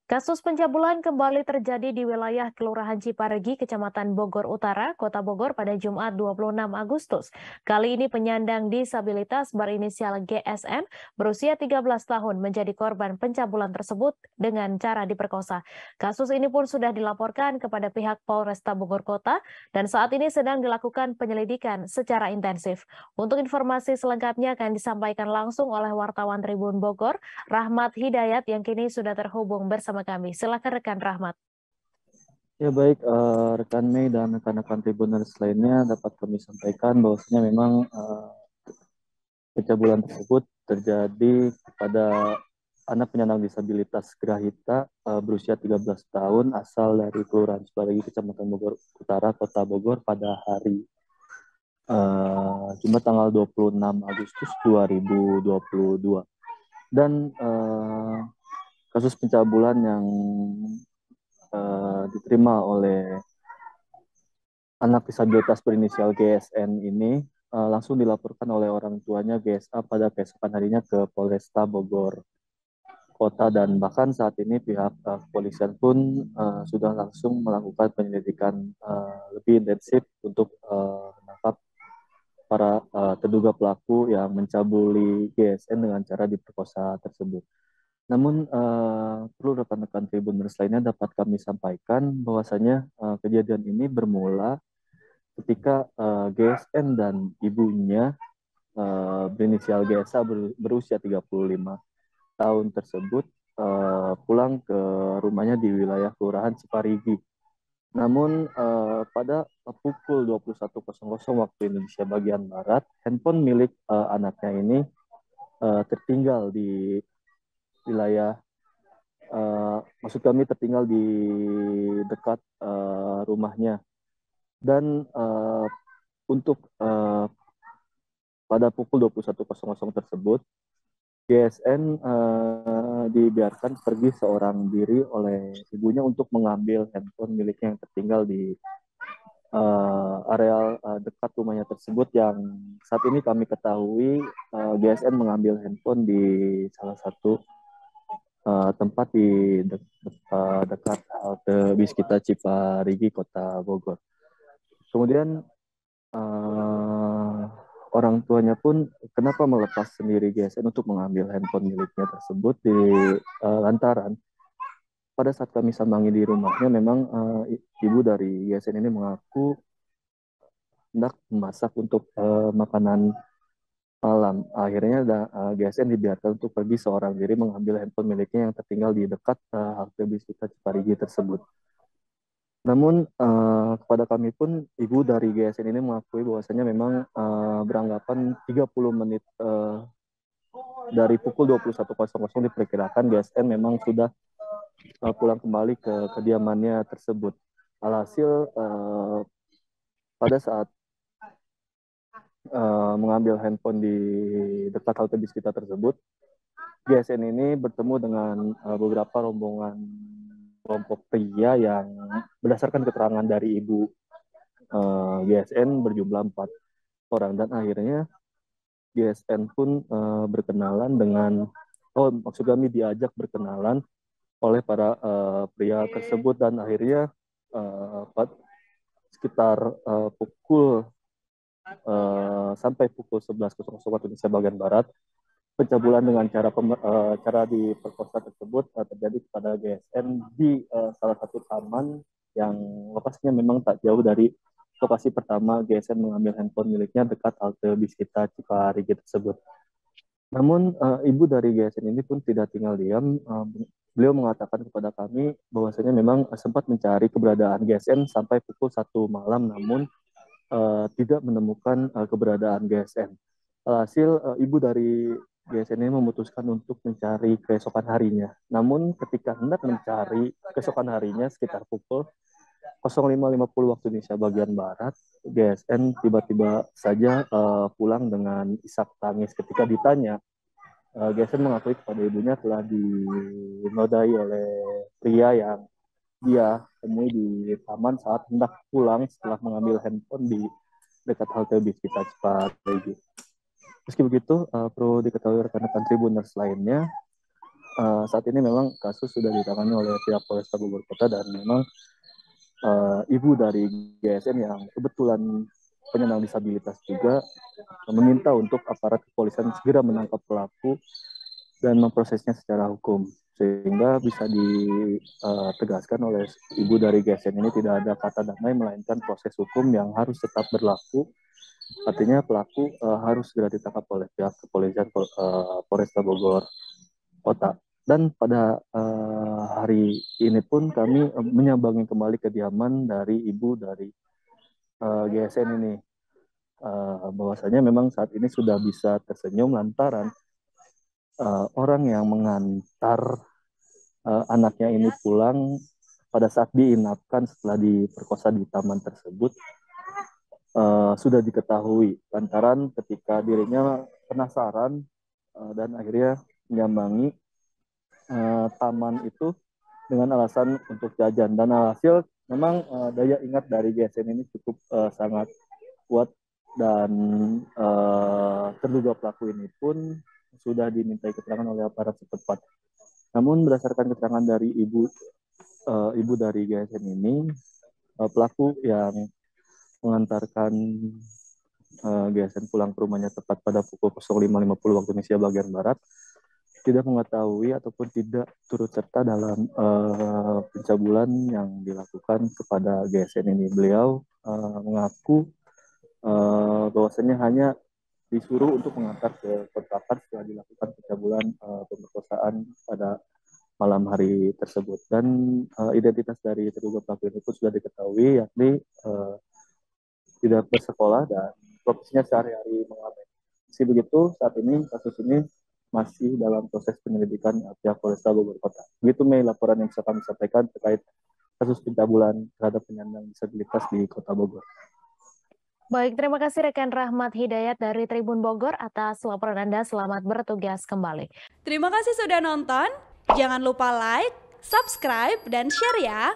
Kasus pencabulan kembali terjadi di wilayah Kelurahan Ciparegi, Kecamatan Bogor Utara, Kota Bogor pada Jumat 26 Agustus. Kali ini penyandang disabilitas berinisial GSN berusia 13 tahun menjadi korban pencabulan tersebut dengan cara diperkosa. Kasus ini pun sudah dilaporkan kepada pihak Polresta Bogor Kota dan saat ini sedang dilakukan penyelidikan secara intensif. Untuk informasi selengkapnya akan disampaikan langsung oleh wartawan Tribun Bogor, Rahmat Hidayat yang kini sudah terhubung bersama kami. Silakan rekan Rahmat. Ya baik, rekan Mei dan rekan-rekan Tribuners lainnya dapat kami sampaikan bahwasanya memang pencabulan tersebut terjadi kepada anak penyandang disabilitas Grahita berusia 13 tahun asal dari Kelurahan Ciparegi, Kecamatan Bogor Utara, Kota Bogor pada hari Jumat tanggal 26 Agustus 2022. Dan kasus pencabulan yang diterima oleh anak disabilitas berinisial GSN ini langsung dilaporkan oleh orang tuanya GSA pada keesokan harinya ke Polresta Bogor Kota, dan bahkan saat ini pihak kepolisian pun sudah langsung melakukan penyelidikan lebih intensif untuk menangkap para terduga pelaku yang mencabuli GSN dengan cara diperkosa tersebut. Namun perlu rekan-rekan Tribuners lainnya dapat kami sampaikan bahwasanya kejadian ini bermula ketika GSN dan ibunya berinisial GSA berusia 35 tahun tersebut pulang ke rumahnya di wilayah Kelurahan Ciparigi. Namun pada pukul 21.00 waktu Indonesia bagian Barat, handphone milik anaknya ini tertinggal di wilayah, maksud kami tertinggal di dekat rumahnya. Dan untuk pada pukul 21.00 tersebut, GSN dibiarkan pergi seorang diri oleh ibunya untuk mengambil handphone miliknya yang tertinggal di areal dekat rumahnya tersebut, yang saat ini kami ketahui GSN mengambil handphone di salah satu tempat di dekat halte bis kita Ciparigi, Kota Bogor. Kemudian orang tuanya pun kenapa melepas sendiri GSN untuk mengambil handphone miliknya tersebut di lantaran pada saat kami sambangi di rumahnya memang ibu dari GSN ini mengaku hendak memasak untuk makanan malam. Akhirnya GSN dibiarkan untuk pergi seorang diri mengambil handphone miliknya yang tertinggal di dekat halte bis kita Ciparigi tersebut. Namun kepada kami pun ibu dari GSN ini mengakui bahwasanya memang beranggapan 30 menit dari pukul 21.00 diperkirakan GSN memang sudah pulang kembali ke kediamannya tersebut. Alhasil pada saat mengambil handphone di dekat halte bis kita tersebut, GSN ini bertemu dengan beberapa rombongan kelompok pria yang berdasarkan keterangan dari ibu GSN berjumlah 4 orang, dan akhirnya GSN pun berkenalan dengan, maksud kami diajak berkenalan oleh para pria tersebut, dan akhirnya sekitar pukul sampai pukul 11.00 waktu Indonesia bagian Barat, pencabulan dengan cara diperkosa tersebut terjadi kepada GSN di salah satu taman yang lokasinya memang tak jauh dari lokasi pertama GSN mengambil handphone miliknya dekat halte bis kita Ciparigi tersebut. Namun ibu dari GSN ini pun tidak tinggal diam. Beliau mengatakan kepada kami bahwasanya memang sempat mencari keberadaan GSN sampai pukul 1 malam, namun tidak menemukan keberadaan GSN. Hasil ibu dari GSN ini memutuskan untuk mencari keesokan harinya. Namun ketika hendak mencari keesokan harinya sekitar pukul 05.50 waktu Indonesia bagian Barat, GSN tiba-tiba saja pulang dengan isak tangis. Ketika ditanya, GSN mengakui kepada ibunya telah dinodai oleh pria yang dia temui di taman saat hendak pulang setelah mengambil handphone di dekat halte bis kita Ciparigi. Meski begitu, perlu diketahui rekan-rekan Tribuners lainnya, saat ini memang kasus sudah ditangani oleh pihak Polresta Bogor Kota dan memang ibu dari GSN yang kebetulan penyandang disabilitas juga meminta untuk aparat kepolisian segera menangkap pelaku dan memprosesnya secara hukum sehingga bisa ditegaskan oleh ibu dari GSN ini tidak ada kata damai melainkan proses hukum yang harus tetap berlaku. Artinya pelaku harus segera ditangkap oleh pihak kepolisian Polresta Bogor Kota. Dan pada hari ini pun kami menyambangi kembali kediaman dari ibu dari GSN ini. Bahwasanya memang saat ini sudah bisa tersenyum lantaran orang yang mengantar anaknya ini pulang pada saat diinapkan setelah diperkosa di taman tersebut sudah diketahui lantaran ketika dirinya penasaran dan akhirnya menyambangi taman itu dengan alasan untuk jajan dan alhasil memang daya ingat dari GSN ini cukup sangat kuat dan terduga pelaku ini pun sudah dimintai keterangan oleh aparat setempat. Namun berdasarkan keterangan dari ibu dari GSN ini, pelaku yang mengantarkan GSN pulang ke rumahnya tepat pada pukul 05.50 waktu Indonesia bagian Barat tidak mengetahui ataupun tidak turut serta dalam pencabulan yang dilakukan kepada GSN ini. Beliau mengaku bahwasanya hanya disuruh untuk mengantar ke kontrakan setelah dilakukan pencabulan pemerkosaan pada malam hari tersebut. Dan identitas dari terduga pelaku ini pun sudah diketahui, yakni tidak bersekolah dan profesinya sehari-hari mengamen. Meski begitu, saat ini kasus ini masih dalam proses penyelidikan pihak Polresta Bogor Kota. Begitu Mei laporan yang bisa kami sampaikan terkait kasus pencabulan terhadap penyandang disabilitas di Kota Bogor. Baik, terima kasih rekan Rahmat Hidayat dari Tribun Bogor atas laporan Anda. Selamat bertugas kembali. Terima kasih sudah nonton. Jangan lupa like, subscribe, dan share ya.